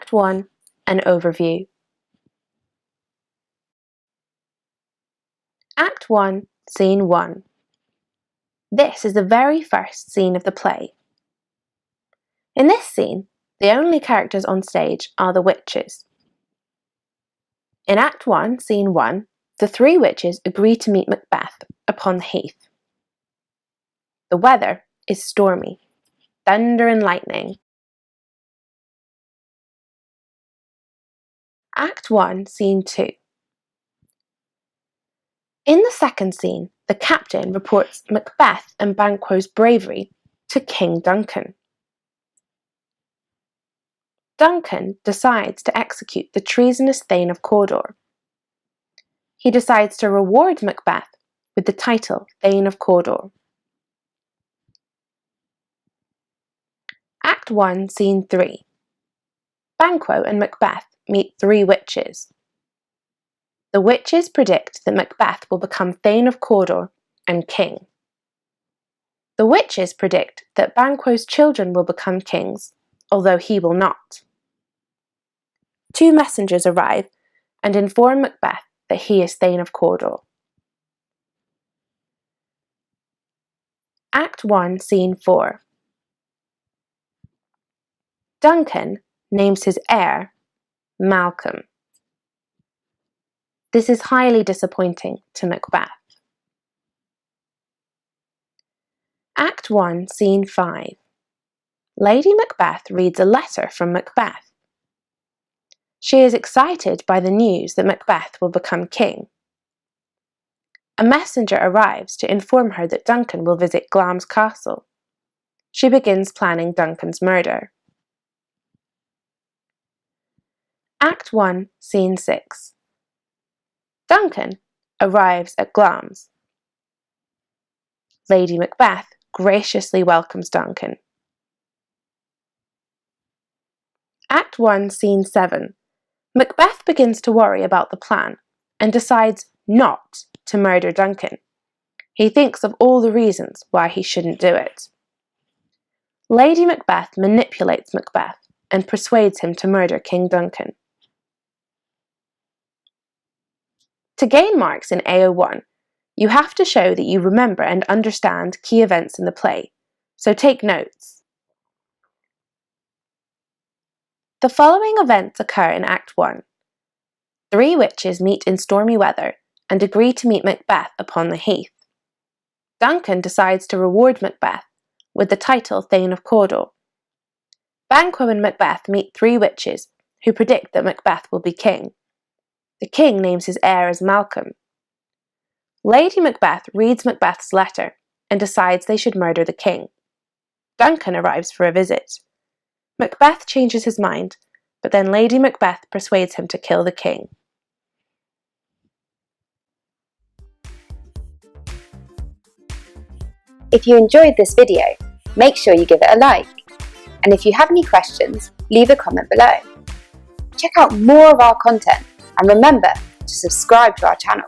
Act 1, an overview. Act 1, Scene 1. This is the very first scene of the play. In this scene, the only characters on stage are the witches. In Act 1, Scene 1, the three witches agree to meet Macbeth upon the heath. The weather is stormy, thunder and lightning. Act 1, Scene 2. In the second scene, the captain reports Macbeth and Banquo's bravery to King Duncan. Duncan decides to execute the treasonous Thane of Cawdor. He decides to reward Macbeth with the title Thane of Cawdor. Act 1, Scene 3. Banquo and Macbeth meet three witches. The witches predict that Macbeth will become Thane of Cawdor and king. The witches predict that Banquo's children will become kings, although he will not. Two messengers arrive and inform Macbeth that he is Thane of Cawdor. Act 1, Scene 4. Duncan names his heir Malcolm. This is highly disappointing to Macbeth. Act 1, Scene 5. Lady Macbeth reads a letter from Macbeth. She is excited by the news that Macbeth will become king. A messenger arrives to inform her that Duncan will visit Glamis Castle. She begins planning Duncan's murder. Act 1, Scene 6. Duncan arrives at Glamis. Lady Macbeth graciously welcomes Duncan. Act 1, Scene 7. Macbeth begins to worry about the plan and decides not to murder Duncan. He thinks of all the reasons why he shouldn't do it. Lady Macbeth manipulates Macbeth and persuades him to murder King Duncan. To gain marks in AO1, you have to show that you remember and understand key events in the play, so take notes. The following events occur in Act 1. Three witches meet in stormy weather and agree to meet Macbeth upon the heath. Duncan decides to reward Macbeth with the title Thane of Cawdor. Banquo and Macbeth meet three witches who predict that Macbeth will be king. The king names his heir as Malcolm. Lady Macbeth reads Macbeth's letter and decides they should murder the king. Duncan arrives for a visit. Macbeth changes his mind, but then Lady Macbeth persuades him to kill the king. If you enjoyed this video, make sure you give it a like. And if you have any questions, leave a comment below. Check out more of our content and remember to subscribe to our channel.